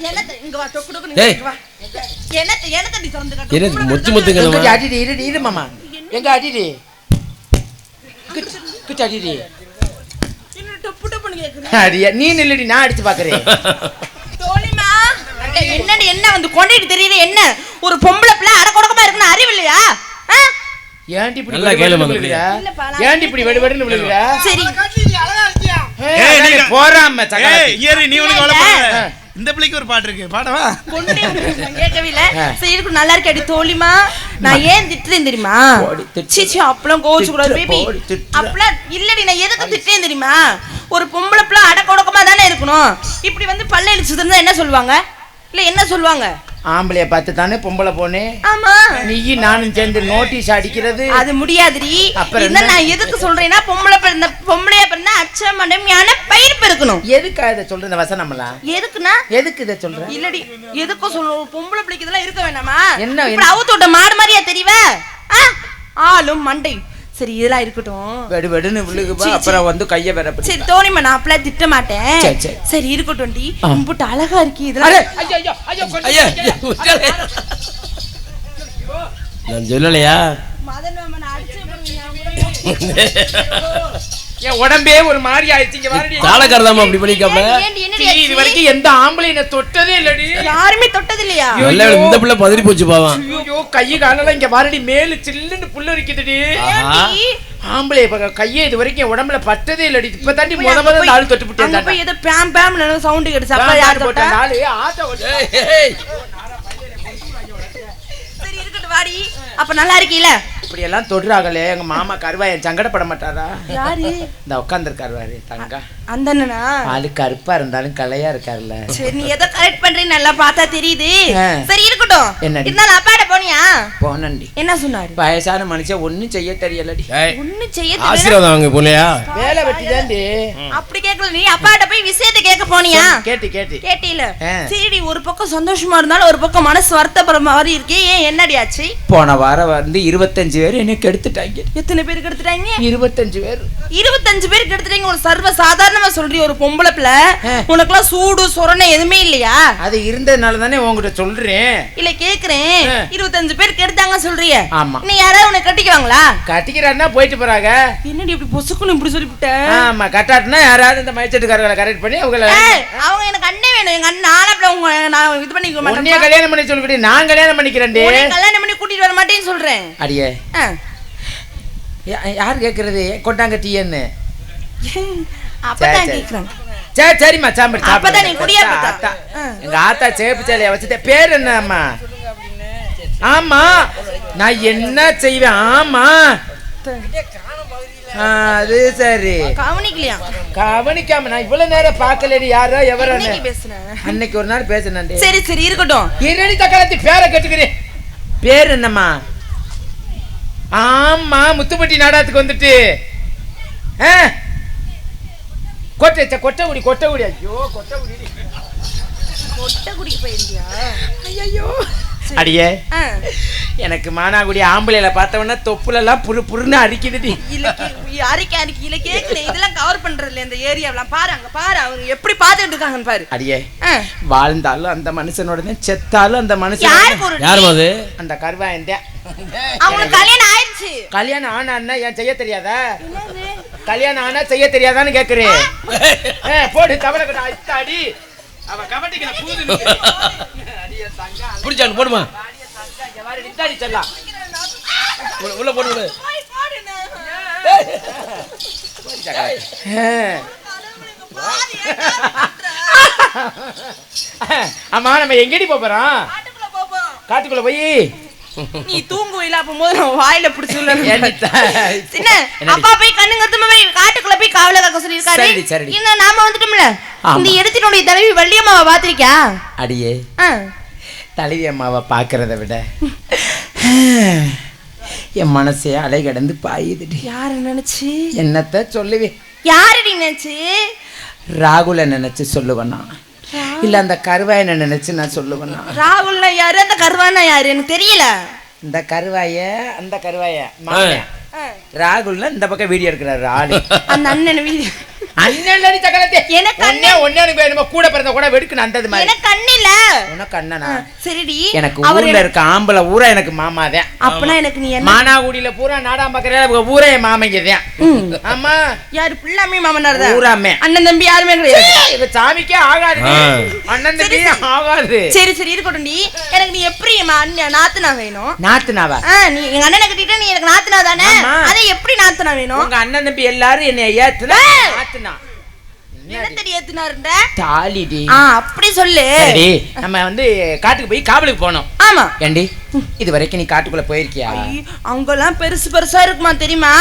நீ நில்லடி, நான் அடிச்சு பாக்குறேன். என்ன வந்து கொண்டிட்டு தெரியுது? என்ன ஒரு பொம்பளை பிள்ளை அட கொடுக்கமா இருக்குன்னு அறிவு இல்லையா? ஏன்டி இப்படி விழுகிறா? ஏன்டி இப்படி வெடுவெடுன்னு விழுகிறா? சரி போறாம நீ உனக்கு வளர்ப்ப. இந்த பிள்ளைக்கு ஒரு பாட்டு இருக்கு, பாடவா? கேட்கவே இல்ல. சரி இருக்கு, நல்லா இருக்கு. அடி தோழிமா, நான் ஏன் திட்டுறேன் தெரியுமா? சீச்சி அப்பளம் கோச்சு கூடாது பேபி. அப்பளம் இல்லடி, நான் எதுக்கு திட்டுறேன் தெரியுமா? ஒரு பொம்பளை பிள்ளை அடக்க ஒடுக்கமா தானே இருக்கணும். இப்படி வந்து பல்ல இழிச்சுட்டு இருந்தா என்ன சொல்லுவாங்க? இல்ல என்ன சொல்லுவாங்க? ஆம்பளைய பார்த்து தானே பொம்பளை போனே. ஆமா, நீயும் நானும் சேர்ந்து நோட்டீஸ் அடிக்கிறது அது முடியாதுடி. நான் எதுக்கு சொல்றேன்னா, பொம்பளையா பிறந்தா அச்சம் மடமையான பயிர் பெருக்கணும். எதுக்கா இதை சொல்ற இந்த வசனம்லாம்? எதுக்குன்னா எதுக்கு இதை சொல்ற? இல்லடி, எதுக்கும் சொல்லுவோம். பொம்பளை பிள்ளைக்கு இதெல்லாம் இருக்க வேண்டாமா? என்ன அவுத்தோட்ட மாடு மாதிரியா தெரியவ? ஆளும் மண்டை. சரி இதெல்லாம் இருக்கட்டும். வெடு வெடுன்னு விழுகுப்பா, அப்புறம் வந்து கைய வேற. சரி தோணிமா, நான் அப்பலாம் திட்ட மாட்டேன். சரி இருக்கட்டும் டி, உம்புட்டு அழகா இருக்கு இதெல்லாம். நான் சொல்லலையா? என் உடம்பே ஒரு மாதிரி ஆயிடுச்சு. தாளக்காரதாமா அப்படி பண்ணிக்காம. இது வரைக்கும் எந்த ஆம்பளை என்ன தொட்டதே இல்லடி. யாருமே தொட்டது இல்லையா? இந்த பிள்ளை பதறி போச்சு பாவம். ஐயோ கை காலெல்லாம் இங்க வாரடி, மேல சில்லுன்னு புல்லு இருக்குதுடி. ஆம்பளை கையே இது வரைக்கும் உடம்புல பட்டதே இல்லடி. இப்ப தாண்டி முத நாள் தொட்டு விட்டேன். அப்ப ஏதோ பேம் பேம் சவுண்ட் கேட்டுச்சு. அப்ப யார் தொட்டா? நாளே ஆட்ட ஓட்ட. சரி இருக்கட்டும் வாடி. அப்ப நல்லா இருக்கீல? இப்படி எல்லாம் தொடுறாங்களே, எங்க மாமா கருவாயன் சங்கடப்பட மாட்டாரா? யாரு? இந்த உட்கார்ந்துருக்காரு தங்கா. அந்த அண்ணனா? ஆளு கருப்பா இருந்தாலும் கலையா இருக்காருல்ல. சரி நீ எதை கரெக்ட் பண்றேன்னு நல்லா பார்த்தா தெரியுது. சரி இருக்கட்டும். இருந்தாலும் அப்பாட போனியா? போனண்டி. என்ன சொன்னாரு? வயசான மனுஷன் ஒண்ணும் செய்ய தெரியலடி. ஒண்ணும் செய்ய தெரியல. ஆசீர்வாதம் வாங்க போலையா? வேலை வெட்டிதாண்டி. அப்படி கேட்கல, நீ அப்பாட்ட போய் விஷயத்தை கேட்க போனியா? கேட்டில. சரி ஒரு பக்கம் சந்தோஷமா இருந்தாலும் ஒரு பக்கம் மனசு வருத்தப்படுற மாதிரி இருக்கே, ஏன் என்னடி ஆச்சு? போன வாரம் வந்து 25 பேர் என்ன கெடுத்துட்டாங்க. எத்தனை பேர் கெடுத்துட்டாங்க? 25 பேர். 25 பேர் கெடுத்துட்டாங்க. ஒரு சர்வ சாதாரணமா சொல்றீ, ஒரு பொம்பளை பிள்ளை உனக்குலாம் சூடு சொரணை எதுவுமே இல்லையா? அது இருந்ததுனால தானே உங்ககிட்ட சொல்றேன். இல்ல கேக்குறேன், 25 பேர் கெடுத்தாங்க சொல்றிய. ஆமா. நீ யாராவது உன்னை கட்டிக்குவாங்களா? கட்டிக்கிறாருன்னா போயிட்டு போறாங்க. என்னடி இப்படி பொசுக்குன்னு இப்படி சொல்லிவிட்ட? ஆமா, கட்டாட்டுனா யாராவது இந்த மைச்சட்டுக்காரங்களை கரெக்ட் பண்ணி அவங்க எனக்கு அண்ணே வேணும். எங்க அண்ணன் நான் இது பண்ணிக்க மாட்டேன். உன்னைய கல்யாணம் பண்ணி சொல்லிட்டு நான் கல்யாணம் பண்ணிக்கிறேன்டி. கல்யாணம் பண்ணி கூட்டிட்டு வர மாட்டேன்னு சொல்றேன். அடியே யார் கேக்குறது? கொண்டாங்க டீன்னு அப்பதான் கேக்குறாங்க. சரி சரிம்மா சாம்பல். அப்பதான் நீ குடியா பார்த்தா எங்க ஆத்தா சேப்பு சேலைய வச்சுட்டே. பேர் என்ன அம்மா? ஆமா நான் என்ன செய்வேன்? ஆமா அது சரி. கவனிக்கலையா? கவனிக்காம நான் இவ்வளவு நேரம் பாக்கலடி. யாரோ எவரோ அன்னைக்கு ஒரு நாள் பேசினேன். சரி சரி இருக்கட்டும். இரடி தக்காளத்தி பேரை கேட்டுக்கிறேன். பேர் என்னம்மா? ஆமா முத்துப்பட்டி நாடகத்துக்கு வந்துட்டு கொட்டகுடி. ஐயோ கொட்டகுடிக்கு போயிருந்தியா? ஐயோ அடியே எனக்கு மானாகுடி ஆம்பளையில பார்த்தவொன்னா தொப்புல எல்லாம் புருன்னு அரிக்குதுடி. இல்ல கேக்கல, இதெல்லாம் கவர் பண்றதுல இந்த ஏரியாவெல்லாம் பாரு. அங்க பாரு அவங்க எப்படி பாத்துட்டு இருக்காங்கன்னு பாரு. அடியே வாழ்ந்தாலும் அந்த மனுஷனோட, செத்தாலும் அந்த மனுஷன். யாரும் அது? அந்த கருவாயன். அவங்களுக்கு கல்யாணம் ஆயிடுச்சு. கல்யாணம் ஆனா ஏன் செய்ய தெரியாதா? கல்யாணம் ஆனா செய்ய தெரியாதான்னு கேக்குறேன். போடு தவற அடி. அவ கவட்டிக்கல பூது புடிச்சாங்க போடுமா. உள்ள போடு. ஆமா நம்ம எங்கடி போறோம்? காட்டுக்குள்ள போய் நீ தூங்குவீல, அப்போது வாயில பிடிச்சுல சின்ன அப்பா போய் கண்ணுங்கத்துமா போய் காட்டுக்குள்ள போய் காவல காக்க சொல்லிருக்காரு. இன்னும் நாம வந்துட்டோம்ல. இந்த இடத்தினுடைய தலைவி வள்ளியம்மாவை பாத்திருக்கியா? அடியே தலைவி அம்மாவை பாக்குறத விட என் மனசே அலை கடந்து பாயுதுடி. யார நினைச்சு? என்னத்த சொல்லுவே? யாரடி நினைச்சு? ராகுல நினைச்சு சொல்லுவேன்னா, இல்ல அந்த கருவாயனை நினைச்சு நான் சொல்லுவேன்னா? ராகுல்னா யாரு, அந்த கருவாயனா யாரு எனக்கு தெரியல. இந்த கருவாய அந்த கருவாய ராகுல்னா இந்த பக்கம் வீடியோ எடுக்கிறாரு ஆளு. அந்த அண்ணன் வீடியோ அண்ணன் சக்கரத்தை எனக்கு ஒன்னே எனக்கு வேணுமா கூட பிறந்த கூட வெடுக்கு நந்தது மாதிரி எனக்கு கண்ணு இல்ல உனக்கு அண்ணனா சரிடி எனக்கு ஊர்ல இருக்க ஆம்பளை ஊரா எனக்கு மாமாதான் அப்பனா எனக்கு நீ என்ன மானாகுடியில பூரா நாடாம்பக்கரையில ஊரே மாமைங்கதான் ஆமா யாரு பிள்ளாமே மாமனார் தான் ஊராமே அண்ணன் தம்பி யாருமே கிடையாது இது சாமிக்கே ஆகாது அண்ணன் தம்பி ஆகாது சரி சரி இருக்கட்டும் டி எனக்கு நீ எப்படி நாத்துனா வேணும் நாத்துனாவா நீ எங்க அண்ணனை கட்டிட்டு நீ எனக்கு நாத்துனா தானே அதை எப்படி நாத்துனா வேணும் உங்க அண்ணன் தம்பி எல்லாரும் என்னை ஏத்துனா நாத்துனா என்னத்தடி ஏத்துனாருண்ட தாலிடி அப்படி சொல்லு நம்ம வந்து காட்டுக்கு போய் காவலுக்கு போனோம் ஆமா ஏண்டி இது வரைக்கும் நீ காட்டுக்குள்ள போயிருக்கியா அங்கெல்லாம் பெருசு பெருசா இருக்குமா தெரியுமா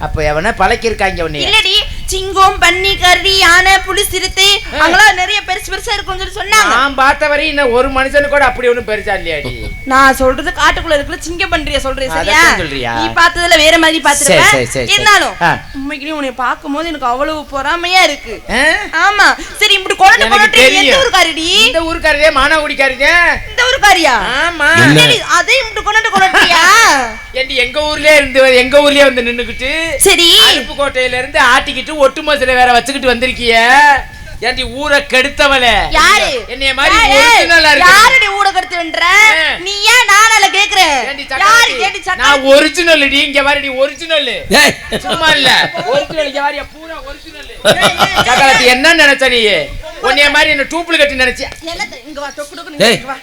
அப்ப எவனா பழக்கி இருக்காங்க உன்னை இல்லடி சிங்கம் பன்னி கரடி யானை புலி சிறுத்தை அங்கெல்லாம் நிறைய பெருசு பெருசா இருக்கும்னு சொல்லி சொன்னாங்க நான் பார்த்த வரை இன்னும் ஒரு மனுஷனு கூட அப்படி ஒண்ணும் பெருசா இல்லையாடி நான் சொல்றது காட்டுக்குள்ள இருக்கிற சிங்கம் பன்றிய சொல்றேன் சரியா சொல்றியா நீ பார்த்ததுல வேற மாதிரி பாத்துருப்ப இருந்தாலும் உண்மைக்கு உன்னை பாக்கும்போது எனக்கு அவ்வளவு பொறாமையா இருக்கு ஆமா சரி இப்படி கொலட்டு எந்த ஊர்காரிடி இந்த ஊர்காரியே மானாகுடிக்காரியே இந்த ஊர்காரியா ஆமா அதே இப்படி கொலட்டியா ஏண்டி எங்க ஊர்லயே வந்து நின்னுக்கிட்டு சரி அருப்புக்கோட்டையில இருந்து ஆட்டிக்கிட்டு ஒட்டு மோசல வேற வச்சுக்கிட்டு வந்திருக்கிய ஏண்டி ஊரை கெடுத்தவளே யாரு என்னைய மாதிரி ஒரிஜினலா இருக்கு யாரடி ஊரை கெடுத்துவன்ற நீ ஏன் நானால கேக்குறேன் யாரு கேடி சக்கர நான் ஒரிஜினல் டி இங்க வாடி ஒரிஜினல் சும்மா இல்ல ஒரிஜினல் இங்க வாடி பூரா ஒரிஜினல் சக்கரத்தி என்ன நினைச்ச நீ உன்னைய மாதிரி என்ன டூப்ளிகேட் நினைச்சியா என்னது இங்க வா டொக்கு டொக்கு நீ வா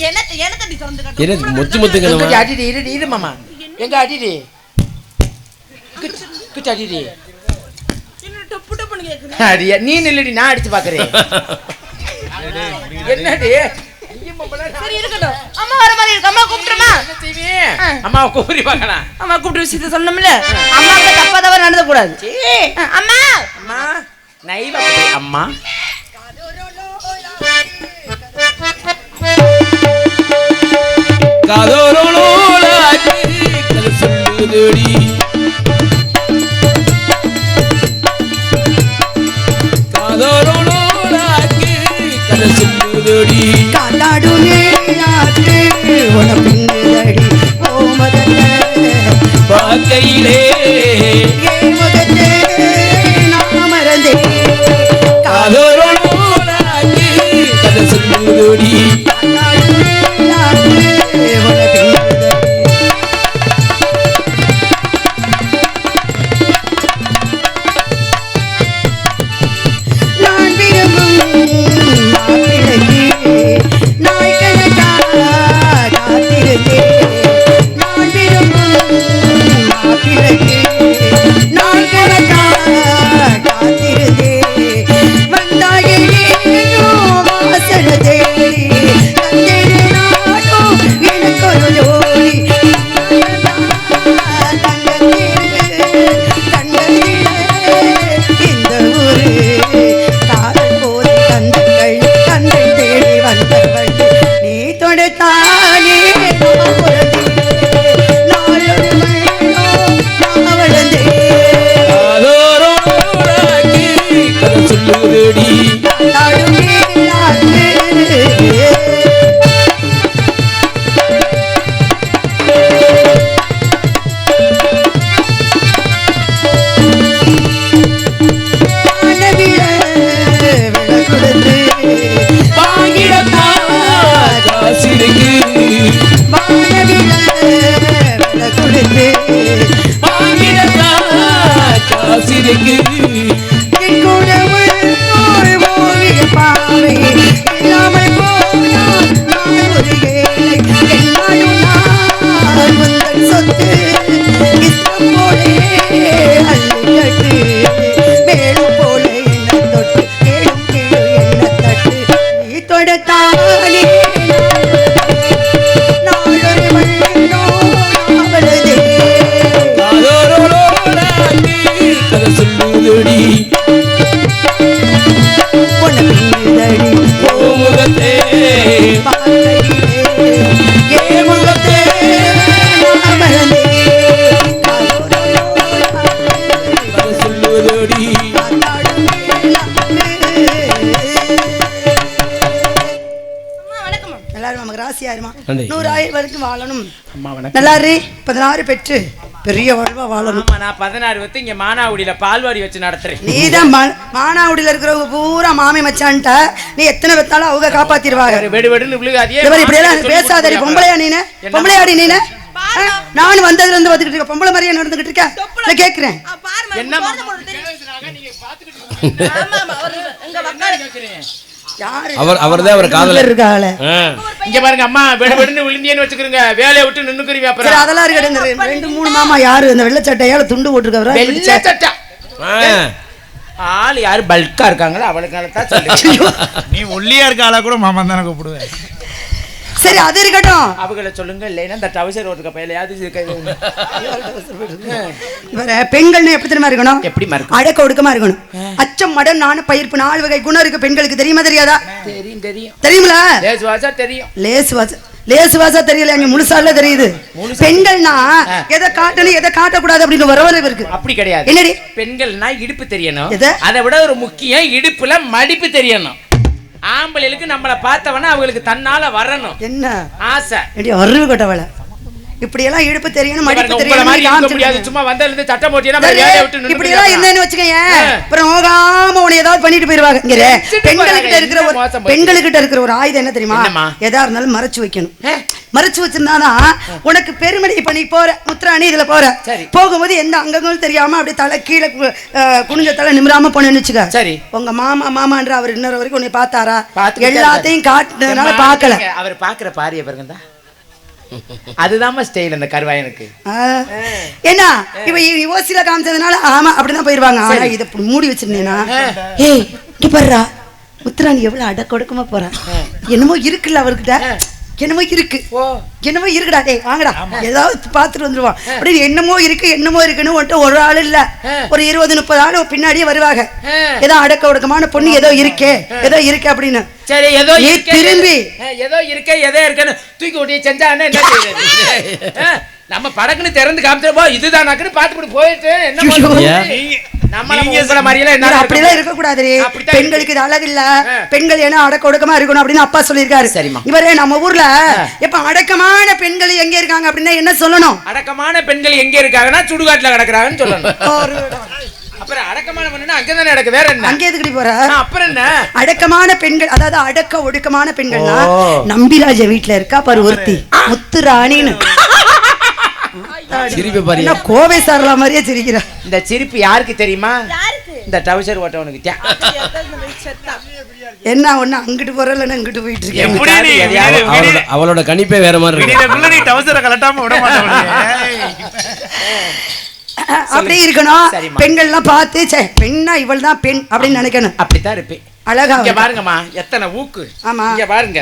என்னது திறந்து காட்டு என்ன முத்து அடிடி இரு மாமா எங்க அடிடி கிட்ட அடிடி டப்பு டப்புன்னு கேக்குறேன் அடியா நீ நில்லடி நான் அடிச்சு பாக்குறேன் என்னடி சரி இருக்கட்டும் அம்மா வர மாதிரி இருக்கு அம்மா கூப்பிடுமா என்ன செய்வே அம்மா கூப்பிடி பார்க்கலாம் அம்மா கூப்பிட்டு விஷயத்தை சொன்னோம்ல அம்மாக்கு தப்பா தவறு நடந்து கூடாது அம்மா அம்மா நைவா அம்மா காதோரோளாகி கதை சொல்லுதடி காதோரோளாகி கதை சொல்லுதடி காலாடுமே நாட்டு உன பின்னுதடி ஓ மதத்தை பார்க்கையிலே ஏ மதத்தை நான் மறந்தேன் காதோரோளாகி கதை சொல்லுதடி காலாடுமே நாட்டு உன பின்னுதடி நான் விரும்பும் மாப்பிளைக்கு நாய் கணக்காக காத்திருந்தேன் நான் விரும்பும் மாப்பிளைக்கு நாய் கணக்காக காத்திருந்தேன் வந்தாயே வாசன தேடி தந்தேனே நாடும் எனக்கு ஒரு ஜோடி இந்த ஊரு காதல் போதை தந்தங்கள் தந்தை தேடி வந்தவள் நீ தொடுத்தானே நாளொரு மண்ணோ நான் வளர்ந்தேன் காதோரோளாகி கதை சொல்லுதடி நாடுமே நாடு காசிருக்கு காசிருக்கு தொடுத்தானே நாளொரு மண்ணோ அவளதே காதோரோளாகி கதை சொல்லுதடி உன பின்னுதடி ஓ முகத்தே பார்க்கையிலே ஏ முகத்தே நான் மறந்தேன் கதை சொல்லுதடி எல்லாரும் நமக்கு ராசியா இருமா நன்றி. 100 ஆயிரம் வரைக்கும் வாழணும் அம்மா வணக்கம் நல்லா 16 பெற்று பெரிய வாழ்வா வாழணும். ஆமா, நான் 16 வத்து இங்க மானாவுடியில பால்வாடி வச்சு நடத்துறேன். நீதான் மானாவுடியில இருக்கிறவங்க பூரா மாமி மச்சான்ட்ட நீ எத்தனை வெத்தாலும் அவங்க காப்பாத்திடுவாங்க. வெடு வெடுன்னு விழுகாதே. இப்படி எல்லாம் பேசாதடி. பொம்பளையா நீனு? பொம்பளையாடி நீனு? நான் வந்ததுல இருந்து வந்துகிட்டு இருக்க பொம்பளை மாதிரியா நடந்துகிட்டு இருக்க? நான் கேக்குறேன். என்ன அவர்தான் அவர் காதலர் இருக்காள. இங்க பாருங்க அம்மா, வெடு வெடுன்னு விழுந்தியன்னு வச்சுக்கிறீங்க, வேலையை விட்டு நின்னுக்குறீங்க. அப்புறம் அதெல்லாம் இருக்கடுங்க. 2-3 மாமா யாரு இந்த வெள்ளை சட்டையால துண்டு போட்டுருக்கவரா? வெள்ளை சட்டை ஆள் யாரு பல்கா இருக்காங்களோ அவளுக்கான தான் சொல்லுங்க. நீ ஒல்லியா இருக்க ஆளா கூட மாமா தானே கூப்பிடுவேன். சரி அது இருக்கட்டும். அவங்கள சொல்லுங்க, இல்லைன்னா இந்த டவுசர் ஓட்டுக்க பையிலையாவது இவர பெண்கள்னு எப்படி தெரியுமா இருக்கணும்? எப்படி மறக்கும்? அடக்க ஒடுக்கமா இருக்கணும். அச்சம், மடம், நாண, பயிர்ப்பு 4 வகை குணம் இருக்கு பெண்களுக்கு. தெரியுமா தெரியாதா? தெரியும் தெரியும். தெரியுமில? லேசு வாசா தெரியும். லேசு வாசா தெரியல, அங்க முழுசால தெரியுது. பெண்கள்னா எதை காட்டணும் எதை காட்டக்கூடாது அப்படின்னு வரவரை இருக்கு. அப்படி கிடையாது. என்னடி? பெண்கள்னா இடுப்பு தெரியணும். எது? அதை விட ஒரு முக்கியம் இடுப்புல மடிப்பு தெரியணும். ஆம்பளைகளுக்கு நம்மள பார்த்தவனா அவங்களுக்கு தன்னால வரணும். என்ன ஆசை? அறிவு கட்டவள இப்படி எல்லாம் இடுப்பு தெரியணும் மடிப்பு தெரியணும். சும்மா வந்ததுல இருந்து சட்டம் போட்டினா வேலைய விட்டு இப்படி எல்லாம் இருந்தேன்னு வச்சுக்கங்க, அப்புறம் ஓகாம உன்னை ஏதாவது பண்ணிட்டு போயிருவாங்க. இங்க பெண்களுக்கிட்ட இருக்கிற ஒரு ஆயுதம் என்ன தெரியுமா? எதா இருந்தாலும் மறைச்சு வைக்கணும். மறைச்சு வச்சிருந்தாதான் உனக்கு பெருமடி. இப்ப நீ போற முத்ராணி இதுல போற, போகும்போது எந்த அங்கங்களும் தெரியாம அப்படியே தலை கீழே குனிஞ்ச தலை நிமிராம போனேன்னு வச்சுக்க. சரி, உங்க மாமான்ற அவர் இன்னொரு வரைக்கும் உன்னை பார்த்தாரா? எல்லாத்தையும் காட்டுனதுனால பாக்கல. அவர் பாக்குற பாரிய பாருங்க, அதுதான் ஸ்டைல் அந்த கருவாயனுக்கு. என்ன இவ ஓசில காமிச்சதுனால ஆமா அப்படிதான் போயிருவாங்க. ஆனா இத மூடி வச்சிருந்தேனா, ஏய் இங்க பாருடா முத்துராணி எவ்வளவு அடக்கொடுக்கமா போறா, என்னமோ இருக்குல்ல அவர்கிட்ட, என்னமோ இருக்கு, என்னமோ இருக்குடா, டேய் வாங்கடா ஏதாவது பாத்துட்டு வந்துருவான் அப்படின்னு என்னமோ இருக்குன்னு ஒரு ஆள் இல்ல, ஒரு 20-30 ஆள் பின்னாடியே வருவாங்க. ஏதோ அடக்க ஒடுக்கமான பொண்ணு ஏதோ இருக்கே அப்படின்னு. சரி, ஏதோ திரும்பி ஏதோ இருக்கே எதோ இருக்குன்னு தூக்கி ஓட்டி செஞ்சானே என்ன செய்யறது? நம்ம படக்குன்னு திறந்து காமிச்சப்போ இதுதானாக்குன்னு பாத்துட்டு போயிட்டு அப்படிலாம் இருக்க கூடாது. பெண்களுக்கு இது அழகு இல்ல, பெண்கள் ஏன்னா அடக்க ஒடுக்கமா இருக்கணும் அப்படின்னு அப்பா சொல்லியிருக்காரு. இவரே நம்ம ஊர்ல இப்ப அடக்கமான பெண்கள் எங்க இருக்காங்க அப்படின்னா என்ன சொல்லணும்? அடக்கமான பெண்கள் எங்க இருக்காங்கன்னா சுடுகாட்டுல கிடக்குறாங்கன்னு சொல்லணும். அப்புறம் அடக்கமான பெண்ணுன்னா அங்கதானே நடக்கு, வேற என்ன? அங்க எதுக்கு போற? அப்புறம் என்ன? அடக்கமான பெண்கள், அதாவது அடக்க ஒடுக்கமான பெண்கள்னா நம்பிராஜ வீட்டுல இருக்கா பாரு ஒருத்தி, முத்துராணின்னு. சிரிப்பு பாருங்க, கோவை சாரலா மாதிரியே சிரிக்கிறா. இந்த சிரிப்பு யாருக்கு தெரியுமா? இந்த டவுசர் ஓட்டவனுக்கு. என்ன ஒண்ணு அங்கிட்டு போறல இங்கிட்டு போயிட்டு இருக்கேன். அவளோட கணிப்பே வேற மாதிரி இருக்கு. நீ டவுசரை கலட்டாம விட மாட்டேன். அப்படி இருக்கணும். பெண்கள் எல்லாம் பார்த்து பெண்ணா இவள் தான் பெண் அப்படின்னு நினைக்கணும். அப்படித்தான் இருப்பேன். அழகா இங்க பாருங்கம்மா, எத்தனை ஊக்கு. ஆமா, இங்க பாருங்க,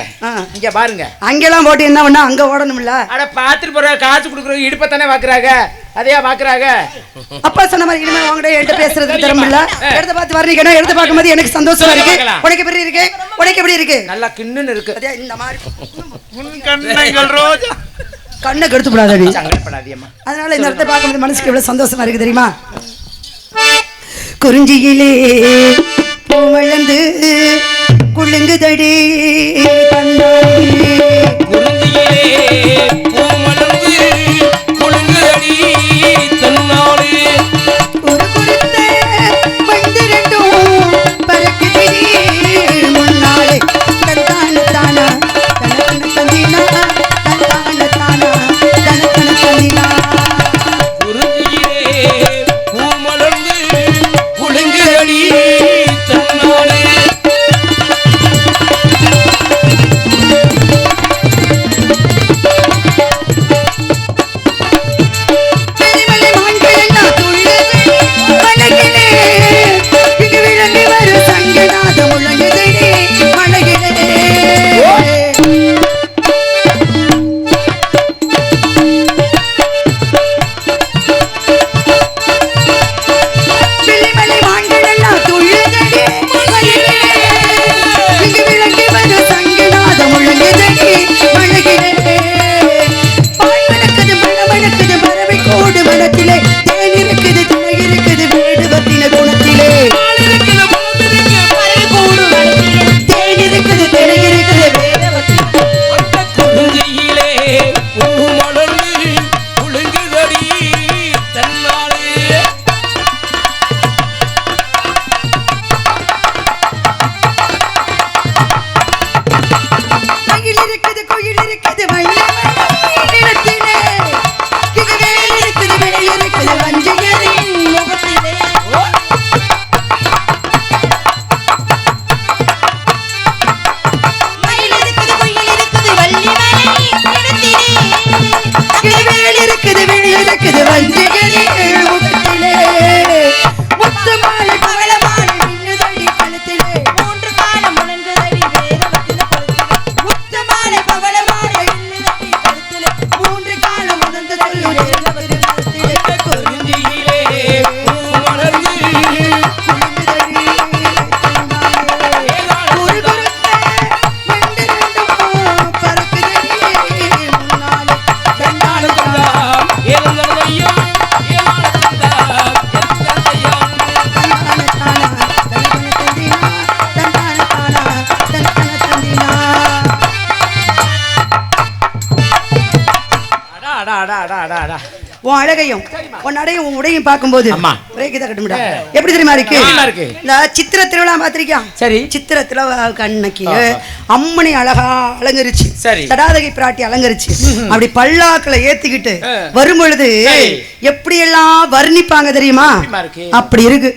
இங்க பாருங்க. அங்கெல்லாம் போட்டு என்ன பண்ணா அங்க ஓடணும்ல. அட பாத்துட்டு போற, காசு கொடுக்குறவங்க இடுப்பத்தானே பாக்குறாங்க, அதையா பாக்குறாங்க. அப்பா சொன்ன மாதிரி இனிமே உங்ககிட்ட என்கிட்ட பேசுறதுக்கு திறமில்ல. எடுத்து பார்த்து வரீங்க, எடுத்து பார்க்கும்போது எனக்கு சந்தோஷமா இருக்கு. உனக்கு எப்படி இருக்கு? உனக்கு எப்படி இருக்கு? நல்லா கிண்ணுன்னு இருக்கு. அதே இந்த மாதிரி கண்ணைகள் ரோஜா கண்ணை கெடுத்து விடாதடி, சங்கடப்படாதீம்மா. அதனால இந்த இடத்தை பார்க்கும்போது மனசுக்கு எவ்வளவு சந்தோஷமா இருக்கு தெரியுமா? குறிஞ்சியிலே பூவளந்து குலுங்குதடி ஒரு குறித்த மந்திரண்டும் பறக்குதடி முன்னாலே தந்தான தானா தனக்கன தந்தினா தந்தான தானா தனக்கன தந்தினா வஞ்சிகளே முகத்திலே முத்துமாலை பவளமாலை மின்னுதடி கழுத்திலே மூன்று காலம் முழங்குதடி வேதவத்தில கழுத்திலே முத்துமாலை பவளமாலை மின்னுதடி கழுத்திலே மூன்று காலம் முழங்குதடி வேதவத்தில கழுத்திலே குறிஞ்சியிலே மலர்ந்து குளிர்ந்தடி குறுகுறுத்த மெண்டு ரெண்டும் பறக்குதடி முன்னாலே தன்னாலே ஏலந்தையா ஏலந்தையா உன் அழகையும் உன் அடையும் உன் உடையும் பார்க்கும்போது அம்மா. பிரேக்கு தான் கட்டுமிடா. எப்படி தெரியுமா இருக்கு நல்லா இருக்கு. இந்த சித்திர திருவிழா பாத்திருக்கியா சரி. சித்திர திருவிழா கண்ணக்கி அம்மனை அழகா அலங்கரிச்சு சரி. தடாதகை பிராட்டி அலங்கரிச்சு அப்படி பல்லாக்களை ஏத்திக்கிட்டு வரும் பொழுது சரி. எப்படி எல்லாம் வர்ணிப்பாங்க தெரியுமா எப்படிம்மா இருக்கு? அப்படி இருக்கு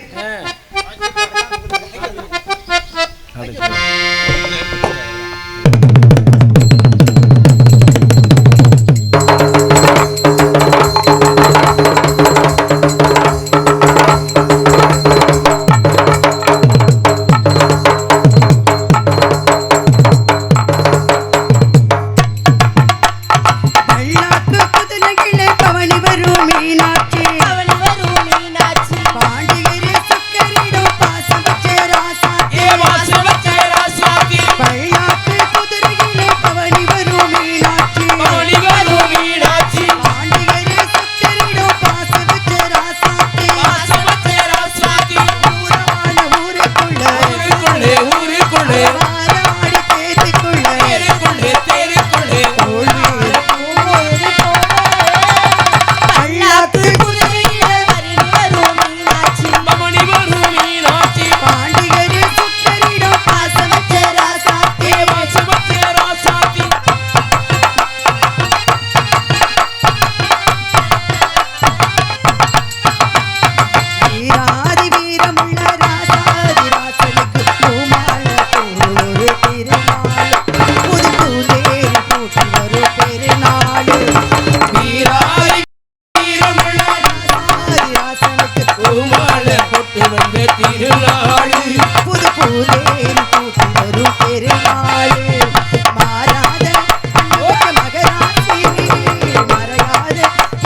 பல்லாக்கு குதிரையிலே பவனி வரும் மீனாட்சி அவனி வரும் மீனாட்சி பாண்டியரே சுக்கரிடம் பாசம் வச்ச ராசாத்தி. பல்லாக்கு குதிரையிலே பவனி வரும் மீனாட்சி பாண்டியரே சுக்கரிடம் பாசம் வச்ச ராசாத்தி. ஊரான ஊருக்குள்ள வாராடி தேடிக்குள்ள பல்லாக்கு குதிரையிலே வரினி வரும் மீனாட்சி பாண்டியரே சுக்கரிடம் பாசம் வச்ச ராசாத்தி. வீராதி வீரமுள்ள ராசாதி ராசனுக்கு பூமால போரு திருநாள் புது பூந்தேரி பூட்டி வரு பெருநாள் வீராதி ராசனுக்கு புது பூந்தேரி பூட்டி வரு பெருநாள் மாறாத அன்புக்கு மகராசி மறையாத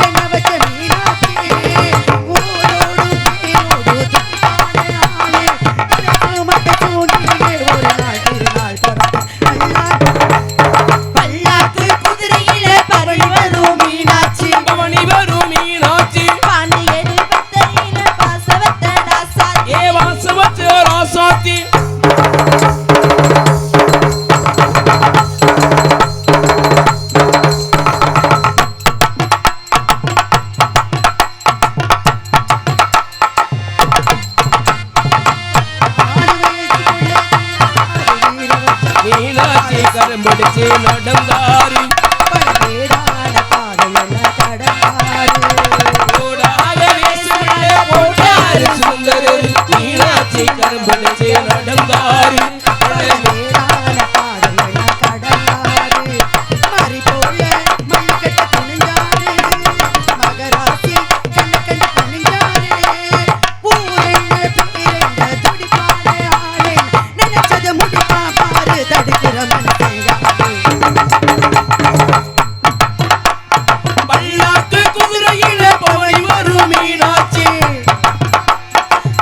என்னவற்ற மீனாட்சி ஊரோடு பேரோடு துடிப்பான ஆளே எனக்கு மட்டும் தூங்கியே ஒரு நாள் திருநாள் பிறக்க பல்லாக்கு குதிரையிலே பவனி வரும் மீனாட்சி பாண்டியரு பக்தரிலே பாசவத்த ராசாத்தி மீனாட்சி கரம்பிடிச்சு நடந்தாரு பரவேடான பாதையெல்லாம் தடமாறு ஓடாத வேஷமுள்ள போட்டாரு சுந்தரர் மீனாட்சி கரம்பிடிச்சு நடந்தாரு பரவேடான பாதையெல்லாம் கடந்தாறு மறி போல மல்லிகட்ட துணிஞ்சாறு மகராசி கண்ணு பணிஞ்சாறு ஊரென்ன பேரென்ன துடிப்பான ஆளே நினைச்சத முடிப்பா பாரு தடுக்கிற மனசேயாரு பல்லாக்கு குதிரையில பவனி வரும் மீனாட்சி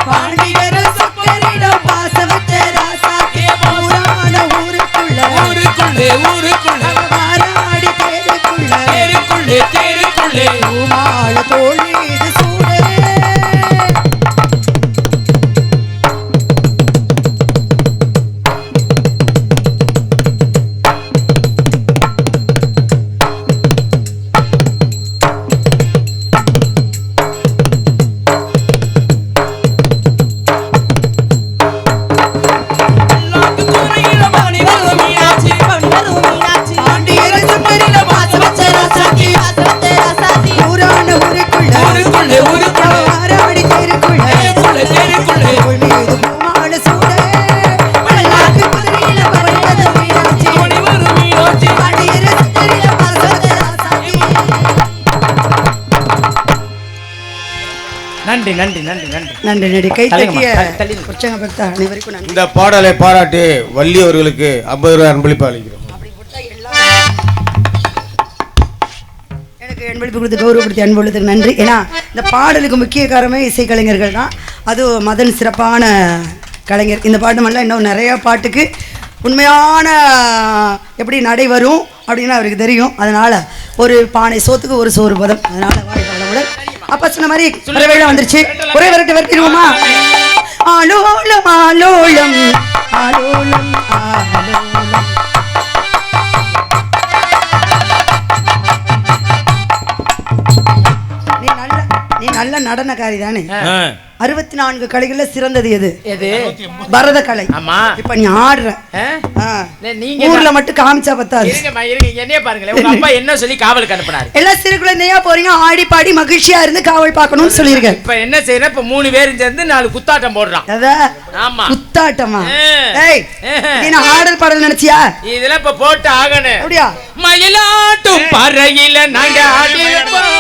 பாண்டியர சுக்கரிடம் பாச வச்ச ராசாத்தி ஊரான ஊருக்குள்ள வாராடி தேருக்குள்ள பூமால தோள் மீது சூடு பல்லாக்கு குதிரையில பவனி வரும் மீனாட்சி அவனி வரும் மீனாட்சி பாண்டியர சுக்கரிடம் பாச வச்ச ராசாத்தி பாசவத்த நன்றி நன்றி நன்றி நன்றி நன்றி நன்றி கை தள்ளுங்கம்மா, தட்டிய தள்ளுங்க. உற்சாகப்படுத்த அனைவருக்கும் நன்றி. இந்த பாடலை பாராட்டி வள்ளி அவர்களுக்கு 50 ரூபாய் அன்பளிப்பு அளிக்கிறோம். எனக்கு அன்பளிப்பு கொடுத்து கௌரவப்படுத்தி அன்பளித்துக்கு நன்றி. ஏன்னா இந்த பாடலுக்கு முக்கிய காரணமே இசைக்கலைஞர்கள் தான். அது மதன் சிறப்பான கலைஞர். இந்த பாட்டு மட்டும் இன்னும் நிறைய பாட்டுக்கு உண்மையான எப்படி நடை வரும் அப்படின்னு அவருக்கு தெரியும். அதனால ஒரு பானை சோத்துக்கு ஒரு சோறு பதம். அதனால வாழ்க்கை அப்ப சொன்ன மாதிரி வேலை வந்துருச்சு. ஒரே விரட்டு வரட்டிடுவோமா? ஆலோலம் ஆலோலம் ஆலோலம் ஆலோலம். நீ நல்ல நடனக்காரி தானே. 64 கலைகள்ல சிறந்தது எது? எது? பரத கலை. ஆமா. இப்ப நீ ஆடுற. நீங்க ஊர்ல மட்டும் காமிச்சா பத்தாது. இருங்கம்மா இருங்க, என்னைய பாருங்களேன். உங்க அப்பா என்ன சொல்லி காவலுக்கு அனுப்புனாரு? எல்லாம் சிறு குழந்தையா போறீங்க, ஆடி பாடி மகிழ்ச்சியா இருந்து காவல் பார்க்கணும்னு சொல்லியிருக்கேன். இப்ப என்ன செய்யறேன்? இப்ப 3 பேரும் சேர்ந்து 4 குத்தாட்டம் போடுறான். ஆமா, குத்தாட்டமா? ஏய், நீ ஆடல் பாடல் நினைச்சியா? இதெல்லாம் இப்ப போட்டு ஆகணும். அப்படியா? மயிலாட்டும் பறையில நாங்க ஆடிருப்போம்.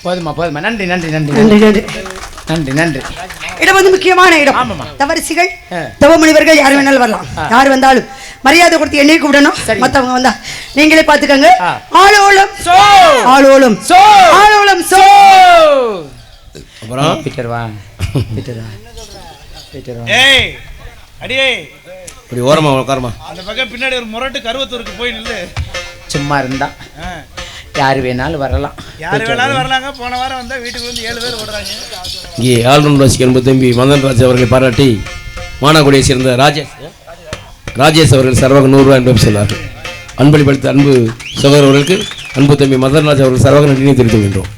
போதுமா போதுமா. நன்றி நன்றி நன்றி நன்றி நன்றி நன்றி நன்றி. இடம் வந்து முக்கியமான இடம். தவரிசிகள் தவமுனிவர்கள் யார் வேணாலும் வரலாம். யார் வந்தாலும் மரியாதை கொடுத்து என்னையும் கூப்பிடணும். மத்தவங்க வந்தா நீங்களே பாத்துக்கங்க. ஆலோலம் ஆலோலம் ஆலோலம் சோ. அப்புறம் பீட்டர் வா பீட்டர் வா பீட்டர் வா. ஏய் அடியே இப்படி ஓரமா உட்காருமா. அந்த பக்கம் பின்னாடி ஒரு முரட்டு கருவத்தூருக்கு போய் நில்லு. சும்மா இருந்தா யாரு வேணாலும் வரலாம். யாரு வேணாலும் வரலாங்க. போன வாரம் வந்தா வீட்டுக்கு வந்து 7 பேர் ஓடுறாங்க. இங்கே ஆல்ரவுண்ட் ரசிகர் அன்பு தம்பி மதன் ராஜ் அவர்களை பாராட்டி மானாக்குடியை சேர்ந்த ராஜேஷ் அவர்கள் சர்வக 100 ரூபாய் என்பது சொன்னார்கள். அன்பளிப்படுத்த அன்பு சகோதரர்களுக்கு அன்பு தம்பி மதன் ராஜ் அவர்கள் சர்வக நன்றியை தெரிவித்துக் கொள்கின்றோம்.